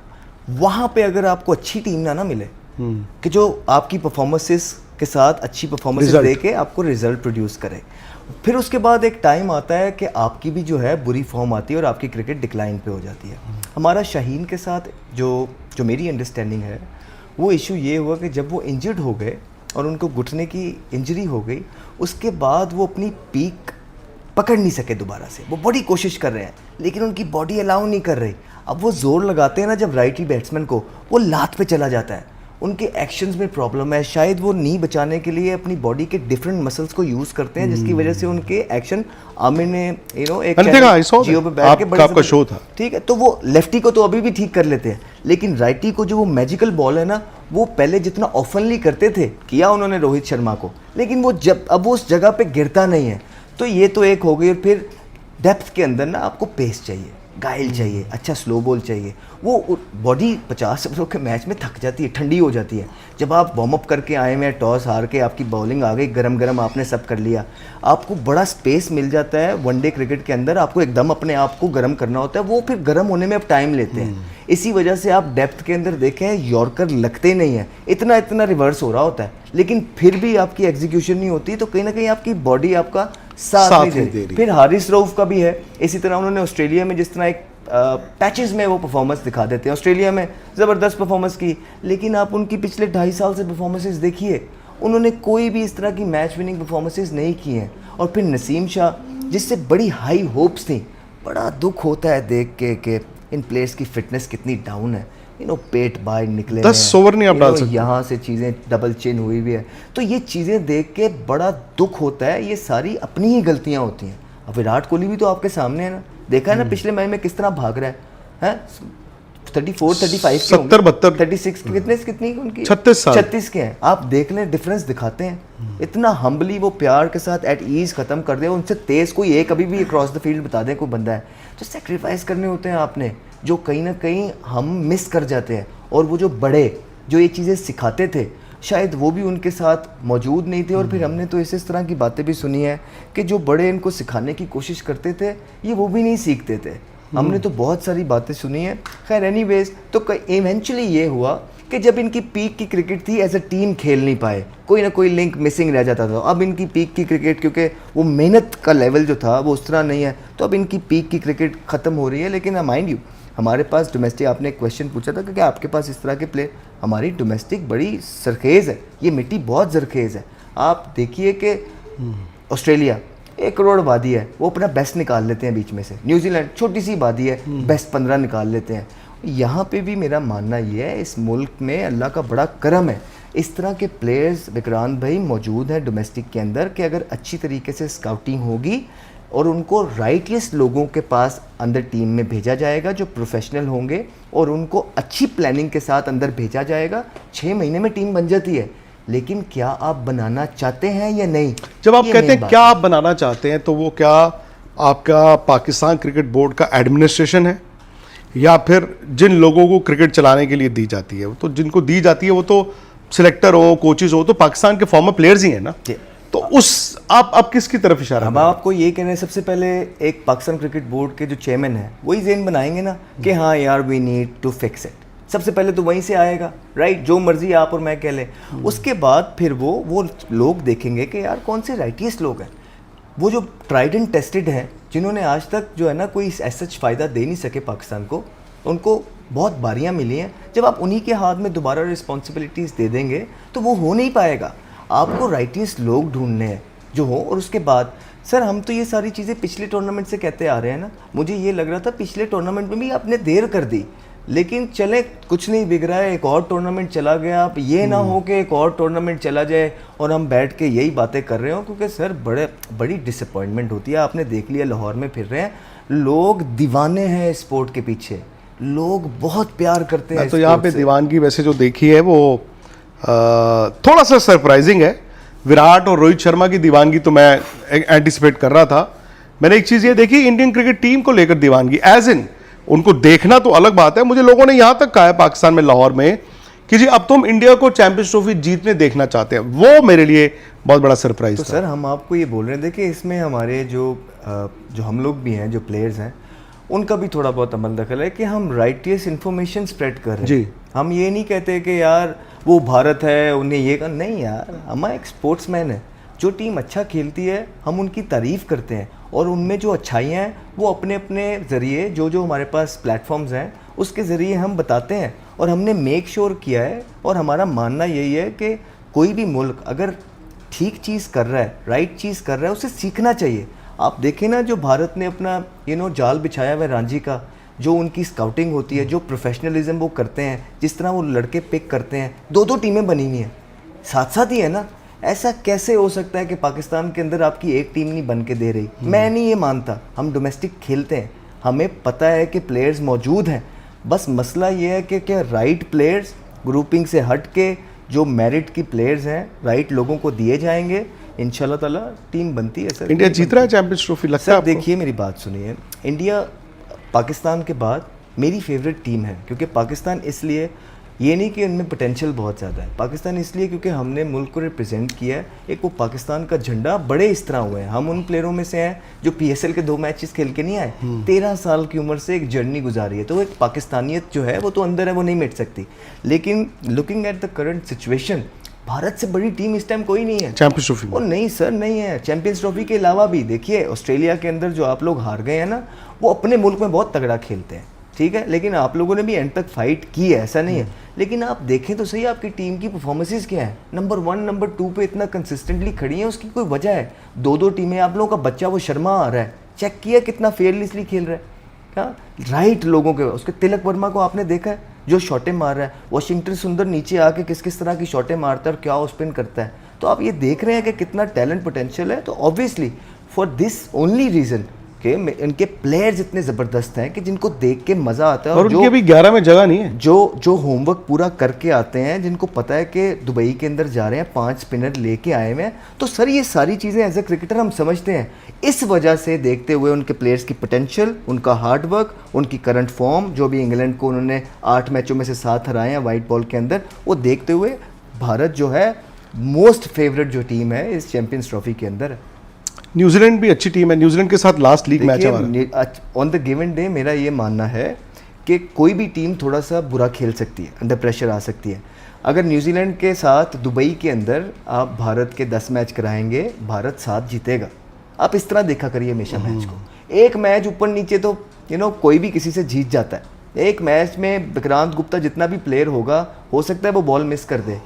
वहाँ पे अगर आपको अच्छी टीम ना मिले कि जो आपकी परफॉर्मेंसेस के साथ अच्छी परफॉर्मेंसेस दे के आपको रिजल्ट प्रोड्यूस करे, फिर उसके बाद एक टाइम आता है कि आपकी भी जो है बुरी फॉर्म आती है और आपकी क्रिकेट डिक्लाइन पे हो जाती है। हमारा शाहीन के साथ जो मेरी अंडरस्टैंडिंग है, वो इशू ये हुआ कि जब वो इंजर्ड हो गए और उनको घुटने की इंजरी हो गई, उसके बाद वो अपनी पीक पकड़ नहीं सके दोबारा से। वो बड़ी कोशिश कर रहे हैं लेकिन उनकी बॉडी अलाउ नहीं कर रही। अब वो जोर लगाते हैं ना जब राइटी बैट्समैन को, वो लात पे चला जाता है, उनके एक्शंस में प्रॉब्लम है। शायद वो नी बचाने के लिए अपनी बॉडी के डिफरेंट मसल्स को यूज़ करते हैं, जिसकी वजह से उनके एक्शन, आमिर ने एक जियो पे बैठ के आपका शो था, ठीक है, तो वो लेफ्टी को तो अभी भी ठीक कर लेते हैं, लेकिन राइटी को जो वो मैजिकल बॉल है ना, वो पहले जितना ऑफनली करते थे, किया उन्होंने रोहित शर्मा को, लेकिन वो जब अब वो उस जगह पे गिरता नहीं है। तो ये तो एक हो गई। और फिर डेप्थ के अंदर ना आपको पेस चाहिए, गाइल चाहिए, अच्छा स्लो बॉल चाहिए। वो बॉडी 50 ओवर के मैच में थक जाती है, ठंडी हो जाती है। जब आप वार्म अप करके आए हैं, टॉस हार के आपकी बॉलिंग आ गई, गरम गरम आपने सब कर लिया, आपको बड़ा स्पेस मिल जाता है वनडे क्रिकेट के अंदर। आपको एकदम अपने आप को गर्म करना होता है, वो फिर गर्म होने में अब टाइम लेते हैं। इसी वजह से आप डेप्थ के अंदर देखें, यॉर्कर लगते नहीं है, इतना इतना रिवर्स हो रहा होता है, लेकिन फिर भी आपकी एग्जीक्यूशन नहीं होती, तो कहीं ना कहीं आपकी बॉडी आपका साथ नहीं दे रही। फिर हारिस रऊफ का भी है इसी तरह, उन्होंने ऑस्ट्रेलिया में जिस तरह एक पैचेस में वो परफॉर्मेंस दिखा देते हैं, ऑस्ट्रेलिया में ज़बरदस्त परफॉर्मेंस की, लेकिन आप उनकी पिछले 2.5 साल से परफॉर्मेंसेस देखिए, उन्होंने कोई भी इस तरह की मैच विनिंग परफॉर्मेंसेस नहीं की हैं। और फिर नसीम शाह, जिससे बड़ी हाई होप्स थी, बड़ा दुख होता है देख के कि इन प्लेयर्स की फिटनेस कितनी डाउन है। पेट बाहर निकले, 10 ओवर नहीं आप डाल सकते, यहाँ से चीज़ें डबल चिन हुई भी है। तो ये चीज़ें देख के बड़ा दुख होता है, ये सारी अपनी ही गलतियाँ होती हैं। अब विराट कोहली भी तो आपके सामने है ना, देखा है ना पिछले मैच में किस तरह भाग रहा है 34, 35, 70, 72, 36 कितनी उनकी 36 के हैं। आप देख लें, डिफरेंस दिखाते हैं। इतना हम्बली वो प्यार के साथ एट ईज खत्म कर दे, उनसे तेज कोई एक अभी भी क्रॉस द फील्ड बता दें कोई बंदा है, तो सेक्रीफाइस करने होते हैं आपने, जो कहीं ना कहीं हम मिस कर जाते हैं। और वो जो बड़े जो ये चीज़ें सिखाते थे, शायद वो भी उनके साथ मौजूद नहीं थे। और फिर हमने तो इस तरह की बातें भी सुनी है कि जो बड़े इनको सिखाने की कोशिश करते थे, ये वो भी नहीं सीखते थे। हमने तो बहुत सारी बातें सुनी है। खैर एनीवेज, तो इवेंचुअली ये हुआ कि जब इनकी पीक की क्रिकेट थी, एज अ टीम खेल नहीं पाए, कोई ना कोई लिंक मिसिंग रह जाता था। अब इनकी पीक की क्रिकेट, क्योंकि वो मेहनत का लेवल जो था वो उस तरह नहीं है, तो अब इनकी पीक की क्रिकेट ख़त्म हो रही है। लेकिन माइंड यू, हमारे पास डोमेस्टिक, आपने एक क्वेश्चन पूछा था कि क्या आपके पास इस तरह के प्लेयर, हमारी डोमेस्टिक बड़ी सरखेज़ है, ये मिट्टी बहुत जरखेज़ है। आप देखिए कि ऑस्ट्रेलिया 1 करोड़ आबादी है, वो अपना बेस्ट निकाल लेते हैं बीच में से। न्यूजीलैंड छोटी सी आबादी है, बेस्ट 15 निकाल लेते हैं। यहाँ पे भी मेरा मानना ये है, इस मुल्क में अल्लाह का बड़ा करम है, इस तरह के प्लेयर्स विक्रांत भाई मौजूद हैं डोमेस्टिक के अंदर, कि अगर अच्छी तरीके से स्काउटिंग होगी, और उनको राइटलिस्ट लोगों के पास अंदर टीम में भेजा जाएगा जो प्रोफेशनल होंगे, और उनको अच्छी प्लानिंग के साथ अंदर भेजा जाएगा। 6 महीने में टीम बन जाती है, लेकिन क्या आप बनाना चाहते हैं या नहीं? जब आप ये कहते मेन हैं बात क्या आप बनाना चाहते हैं, तो वो क्या आपका पाकिस्तान क्रिकेट बोर्ड का एडमिनिस्ट्रेशन है, या फिर जिन लोगों को क्रिकेट चलाने के लिए दी जाती है? वो तो जिनको दी जाती है वो तो सिलेक्टर हो, कोचेज हो, तो पाकिस्तान के फॉर्मर प्लेयर्स ही हैं ना। जी। तो उस आप किसकी तरफ इशारा हम कर रहे हैं? आपको ये कहने सबसे पहले एक पाकिस्तान क्रिकेट बोर्ड के जो चेयरमैन हैं वही जेन बनाएंगे ना कि हाँ यार we need to fix it. सबसे पहले तो वहीं से आएगा, राइट? जो मर्जी आप और मैं कह लें, उसके बाद फिर वो लोग देखेंगे कि यार कौन से राइटियस्ट लोग हैं, वो जो ट्राइड एंड टेस्टेड हैं, जिन्होंने आज तक जो है ना कोई ऐसा फ़ायदा दे नहीं सके पाकिस्तान को, उनको बहुत बारियां मिली हैं। जब आप उन्हीं के हाथ में दोबारा रिस्पॉन्सिबिलिटीज़ दे देंगे तो वो हो नहीं पाएगा। आपको राइटियस्ट लोग ढूंढने हैं जो हो, और उसके बाद सर हम तो ये सारी चीज़ें पिछले टूर्नामेंट से कहते आ रहे हैं ना। मुझे ये लग रहा था पिछले टूर्नामेंट में भी आपने देर कर दी, लेकिन चले कुछ नहीं बिगड़ रहा है, एक और टूर्नामेंट चला गया। आप ये ना हो कि एक और टूर्नामेंट चला जाए और हम बैठ के यही बातें कर रहे हो, क्योंकि सर बड़ी डिसअपॉइंटमेंट होती है। आपने देख लिया लाहौर में फिर रहे हैं लोग, दीवाने हैं स्पोर्ट के पीछे, लोग बहुत प्यार करते हैं। तो यहाँ पे दीवानगी वैसे जो देखी है वो थोड़ा सा सरप्राइजिंग है। विराट और रोहित शर्मा की दीवानगी तो मैं एंटिसिपेट कर रहा था। मैंने एक चीज़ ये देखी, इंडियन क्रिकेट टीम को लेकर दीवानगी, एज इन उनको देखना तो अलग बात है। मुझे लोगों ने यहाँ तक कहा है पाकिस्तान में, लाहौर में, कि जी अब तुम इंडिया को चैंपियंस ट्रॉफी जीतने देखना चाहते हैं। वो मेरे लिए बहुत बड़ा सरप्राइज तो था। सर हम आपको ये बोल रहे हैं, देखिए इसमें हमारे जो हम लोग भी हैं, जो प्लेयर्स हैं, उनका भी थोड़ा बहुत अमल दखल है कि हम राइटियस इन्फॉर्मेशन स्प्रेड कर रहे हैं जी। हम ये नहीं कहते कि यार वो भारत है उन्हें ये कर, नहीं यार, हमारा एक स्पोर्ट्समैन है। जो टीम अच्छा खेलती है हम उनकी तारीफ़ करते हैं, और उनमें जो अच्छाइयाँ हैं वो अपने अपने ज़रिए जो हमारे पास प्लेटफॉर्म्स हैं उसके ज़रिए हम बताते हैं। और हमने मेक श्योर किया है, और हमारा मानना यही है कि कोई भी मुल्क अगर ठीक चीज़ कर रहा है, राइट चीज़ कर रहा है, उसे सीखना चाहिए। आप देखें ना, जो भारत ने अपना जाल बिछाया हुआ है रांझी का, जो उनकी स्काउटिंग होती है, जो प्रोफेशनलिज्म वो करते हैं, जिस तरह वो लड़के पिक करते हैं, 2-2 टीमें बनी हुई हैं, साथ साथ ही है ना। ऐसा कैसे हो सकता है कि पाकिस्तान के अंदर आपकी एक टीम नहीं बन के दे रही? मैं नहीं ये मानता। हम डोमेस्टिक खेलते हैं, हमें पता है कि प्लेयर्स मौजूद हैं। बस मसला ये है कि क्या राइट प्लेयर्स ग्रुपिंग से हट के जो मेरिट की प्लेयर्स हैं राइट लोगों को दिए जाएंगे, इंशाल्लाह ताला टीम बनती है। सर इंडिया जीत रहा है चैंपियंस ट्रॉफी, लगता है सर आपको? देखिए मेरी बात सुनिए, इंडिया पाकिस्तान के बाद मेरी फेवरेट टीम है। क्योंकि पाकिस्तान इसलिए, ये नहीं कि उनमें पोटेंशियल बहुत ज़्यादा है, पाकिस्तान इसलिए क्योंकि हमने मुल्क को रिप्रेजेंट किया है। एक वो पाकिस्तान का झंडा बड़े इस तरह हुए हैं। हम उन प्लेयरों में से हैं जो PSL के 2 मैचेस खेल के नहीं आए, 13 साल की उम्र से एक जर्नी गुजारी है। तो एक पाकिस्तानियत जो है वो तो अंदर है, वो नहीं मिट सकती। लेकिन looking at the current situation, Bharat से बड़ी टीम इस टाइम कोई नहीं है चैंपियंस ट्रॉफी वो। नहीं सर, नहीं है। चैंपियंस ट्रॉफी के अलावा भी देखिए, ऑस्ट्रेलिया के अंदर जो आप लोग हार गए हैं ना, वो अपने मुल्क में बहुत तगड़ा खेलते हैं, ठीक है, लेकिन आप लोगों ने भी एंड तक फाइट की है, ऐसा नहीं है। लेकिन आप देखें तो सही, आपकी टीम की परफॉर्मेंसेस क्या है, नंबर 1 नंबर 2 पे इतना कंसिस्टेंटली खड़ी है, उसकी कोई वजह है। 2-2 टीमें, आप लोगों का बच्चा वो शर्मा आ रहा है, चेक किया कितना फेयरलेसली खेल रहा है, क्या राइट लोगों के। उसके तिलक वर्मा को आपने देखा है जो शॉटें मार रहा है, वाशिंगटन सुंदर नीचे आके किस किस तरह की शॉटें मारता है और क्या वो स्पिन करता है। तो आप ये देख रहे हैं कि कितना टैलेंट पोटेंशियल है। तो obviously for this only reason कि इनके प्लेयर्स इतने ज़बरदस्त हैं कि जिनको देख के मज़ा आता है। और उनके भी 11 में जगह नहीं है, जो होमवर्क पूरा करके आते हैं, जिनको पता है कि दुबई के अंदर जा रहे हैं, 5 स्पिनर लेके आए हुए हैं। तो सर ये सारी चीज़ें एज ए क्रिकेटर हम समझते हैं। इस वजह से देखते हुए उनके प्लेयर्स की पोटेंशियल, उनका हार्डवर्क, उनकी करंट फॉर्म, जो भी इंग्लैंड को उन्होंने 8 मैचों में से 7 हराए हैं वाइट बॉल के अंदर, वो देखते हुए भारत जो है मोस्ट फेवरेट जो टीम है इस चैंपियंस ट्रॉफी के अंदर है। न्यूजीलैंड भी अच्छी टीम है, न्यूजीलैंड के साथ लास्ट लीग मैच है हमारा। ऑन द गिवन डे मेरा ये मानना है कि कोई भी टीम थोड़ा सा बुरा खेल सकती है, अंडर प्रेशर आ सकती है। अगर न्यूजीलैंड के साथ दुबई के अंदर आप भारत के 10 मैच कराएंगे, भारत 7 जीतेगा। आप इस तरह देखा करिए हमेशा मैच को। एक मैच ऊपर नीचे तो कोई भी किसी से जीत जाता है। एक मैच में विक्रांत गुप्ता जितना भी प्लेयर होगा, हो सकता है वो बॉल मिस कर दे,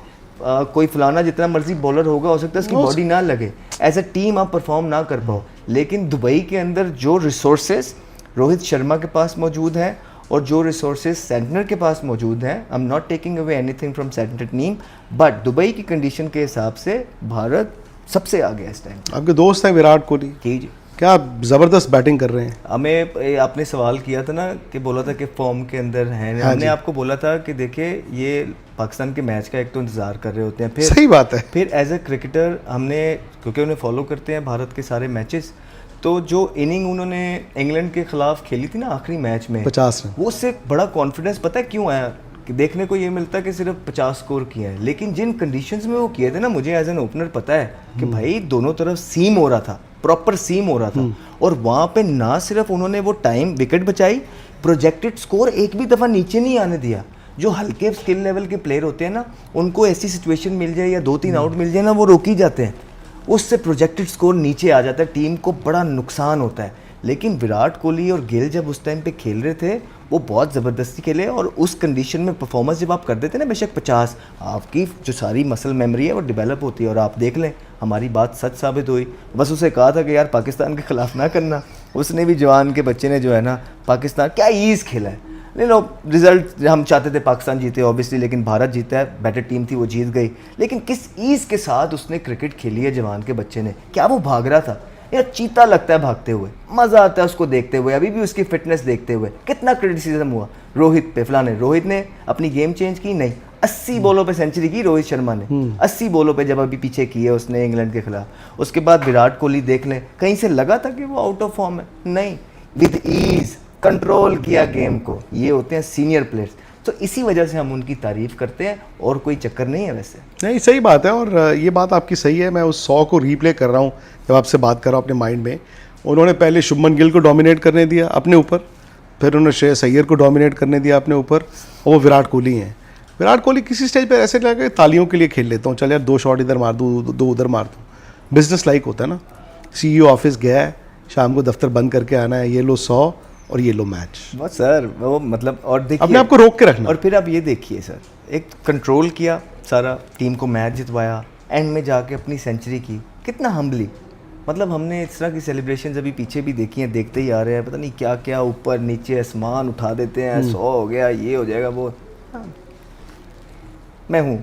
कोई फलाना जितना मर्जी बॉलर होगा, हो सकता है उसकी बॉडी ना लगे, एज अ टीम आप परफॉर्म ना कर पाओ। लेकिन दुबई के अंदर जो रिसोर्सेज रोहित शर्मा के पास मौजूद हैं और जो रिसोर्सेज सेंटनर के पास मौजूद हैं, I am not taking away anything from Santner team, but Dubai की कंडीशन के हिसाब से भारत सबसे आगे है इस टाइम। आपके दोस्त हैं विराट कोहली, जी, क्या ज़बरदस्त बैटिंग कर रहे हैं। हमें आपने सवाल किया था ना कि बोला था कि फॉर्म के अंदर हैं, हमने आपको बोला था कि देखिए ये पाकिस्तान के मैच का एक तो इंतज़ार कर रहे होते हैं, फिर सही बात है। फिर एज ए क्रिकेटर हमने, क्योंकि उन्हें फॉलो करते हैं भारत के सारे मैचेस, तो जो इनिंग उन्होंने इंग्लैंड के खिलाफ खेली थी ना आखिरी मैच में 50 रन, वो उससे बड़ा कॉन्फिडेंस पता है क्यों आया कि देखने को ये मिलता है कि सिर्फ 50 स्कोर किया है, लेकिन जिन कंडीशंस में वो किए थे ना, मुझे एज एन ओपनर पता है कि भाई दोनों तरफ सीम हो रहा था, प्रॉपर सीम हो रहा था, और वहाँ पे ना सिर्फ उन्होंने वो टाइम विकेट बचाई, प्रोजेक्टेड स्कोर एक भी दफ़ा नीचे नहीं आने दिया। जो हल्के स्किल लेवल के प्लेयर होते हैं ना, उनको ऐसी सिचुएशन मिल जाए या 2-3 आउट मिल जाए ना, वो रोक ही जाते हैं, उससे प्रोजेक्टेड स्कोर नीचे आ जाता है, टीम को बड़ा नुकसान होता है। लेकिन विराट कोहली और गिल जब उस टाइम पे खेल रहे थे, वो बहुत ज़बरदस्ती खेले, और उस कंडीशन में परफॉर्मेंस जब आप कर देते ना, बेशक 50, आपकी जो सारी मसल मेमोरी है वो डेवलप होती है, और आप देख लें हमारी बात सच साबित हुई। बस उसे कहा था कि यार पाकिस्तान के ख़िलाफ़ ना करना, उसने भी, जवान के बच्चे ने जो है ना, पाकिस्तान क्या ईज़ खेला है। नहीं लो, रिजल्ट हम चाहते थे पाकिस्तान जीते ऑब्वियसली, लेकिन भारत जीता है, बेटर टीम थी, वो जीत गई। लेकिन किस ईज़ के साथ उसने क्रिकेट खेली है जवान के बच्चे ने, क्या वो भाग रहा था यार, चीता लगता है भागते हुए, मज़ा आता है उसको देखते हुए, अभी भी उसकी फिटनेस देखते हुए। कितना क्रिटिसिज्म हुआ रोहित पे, फलाने, रोहित ने अपनी गेम चेंज की नहीं, 80 बॉलों पे सेंचुरी की रोहित शर्मा ने, 80 बॉलों पे जब अभी पीछे की है उसने इंग्लैंड के खिलाफ। उसके बाद विराट कोहली देख लें, कहीं से लगा था कि वो आउट ऑफ फॉर्म है, नहीं, विद ईज कंट्रोल किया गेम को। ये होते हैं सीनियर प्लेयर्स, तो इसी वजह से हम उनकी तारीफ करते हैं, और कोई चक्कर नहीं है वैसे। नहीं, सही बात है, और ये बात आपकी सही है। मैं उस 100 को रीप्ले कर रहा हूँ जब आपसे बात कर रहा हूँ अपने माइंड में। उन्होंने पहले शुभमन गिल को डोमिनेट करने दिया अपने ऊपर, फिर उन्होंने श्रेयस अय्यर को डोमिनेट करने दिया अपने ऊपर, और वो विराट कोहली हैं। विराट कोहली किसी स्टेज पर ऐसे लगा कि तालियों के लिए खेल लेता हूँ, चल यार 2 शॉट इधर मार दूँ, 2 उधर मार दूँ। बिजनेस लाइक होता है ना, CEO ऑफिस गया है, शाम को दफ्तर बंद करके आना है, ये लो 100 और ये लो मैच। बस सर वो मतलब, और देखिए अपने आप को रोक के रखना। और फिर आप ये देखिए सर, एक कंट्रोल किया सारा, टीम को मैच जितवाया, एंड में जाके अपनी सेंचुरी की, कितना हम्बली। मतलब हमने इस तरह की सेलिब्रेशन अभी पीछे भी देखी हैं, देखते ही आ रहे हैं, पता नहीं क्या क्या ऊपर नीचे आसमान उठा देते हैं, 100 हो गया, ये हो जाएगा, वो मैं हूँ,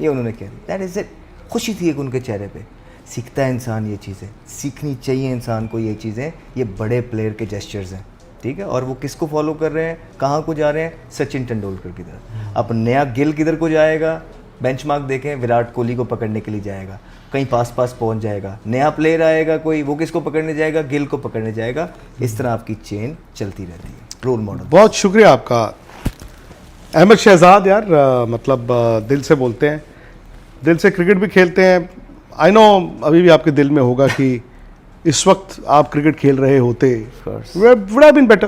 ये उन्होंने कह दिया, दैट इज़ इट। खुशी थी एक उनके चेहरे पे। सीखता है इंसान ये चीज़ें, सीखनी चाहिए इंसान को ये चीज़ें, ये बड़े प्लेयर के जेस्चर्स हैं, ठीक है। और वो किसको फॉलो कर रहे हैं, कहाँ को जा रहे हैं, सचिन तेंदुलकर की तरफ। अब नया गिल किधर को जाएगा, बेंचमार्क देखें, विराट कोहली को पकड़ने के लिए जाएगा, कहीं पास पहुंच जाएगा, नया प्लेयर आएगा कोई, वो किसको पकड़ने जाएगा, गिल को पकड़ने जाएगा। इस तरह आपकी चेन चलती रहती है। Role model. बहुत शुक्रिया आपका अहमद शहजाद यार, मतलब दिल से बोलते हैं, दिल से क्रिकेट भी खेलते हैं। आई नो अभी भी आपके दिल में होगा कि इस वक्त आप क्रिकेट खेल रहे होते, would have been better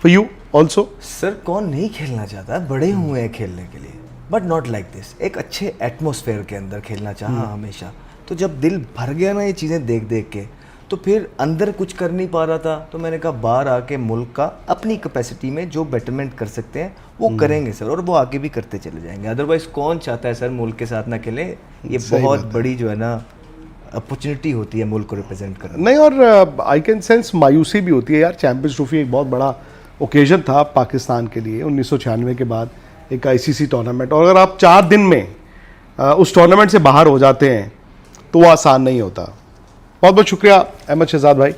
for you also. Sir कौन नहीं खेलना चाहता, बड़े हुए हैं खेलने के लिए, बट नॉट लाइक दिस। एक अच्छे एटमॉस्फेयर के अंदर खेलना चाहा हमेशा। तो जब दिल भर गया ना ये चीज़ें देख देख के, तो फिर अंदर कुछ कर नहीं पा रहा था, तो मैंने कहा बाहर आके मुल्क का अपनी कैपेसिटी में जो बेटरमेंट कर सकते हैं वो करेंगे सर, और वो आगे भी करते चले जाएंगे। अदरवाइज कौन चाहता है सर मुल्क के साथ ना खेले। ये बहुत बड़ी जो है ना अपॉर्चुनिटी होती है मुल्क को रिप्रेजेंट करना। नहीं, और आई कैन सेंस मायूसी भी होती है यार। चैंपियंस ट्रॉफी एक बहुत बड़ा ओकेजन था पाकिस्तान के लिए 1996 के बाद, एक ICC टूर्नामेंट, और अगर आप 4 दिन में उस टूर्नामेंट से बाहर हो जाते हैं तो वो आसान नहीं होता। बहुत बहुत शुक्रिया अहमद शहजाद भाई।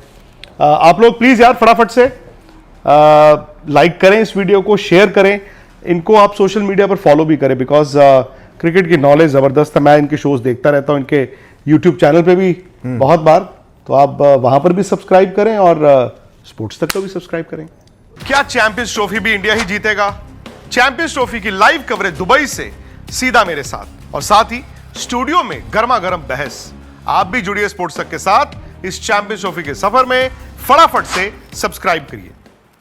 आप लोग प्लीज़ यार फटाफट से लाइक करें इस वीडियो को, शेयर करें इनको, आप सोशल मीडिया पर फॉलो भी करें, बिकॉज क्रिकेट की नॉलेज ज़बरदस्त है। मैं इनके शोज़ देखता रहता हूँ, इनके यूट्यूब चैनल पे भी बहुत बार, तो आप वहाँ पर भी सब्सक्राइब करें, और स्पोर्ट्स तक को भी सब्सक्राइब करें। क्या चैंपियंस ट्रॉफी भी इंडिया ही जीतेगा? चैंपियंस ट्रॉफी की लाइव कवरेज दुबई से सीधा मेरे साथ, और साथ ही स्टूडियो में गर्मा गर्म बहस। आप भी जुड़िए स्पोर्ट्स तक के साथ इस चैंपियंस ट्रॉफी के सफर में। फटाफट से सब्सक्राइब करिए।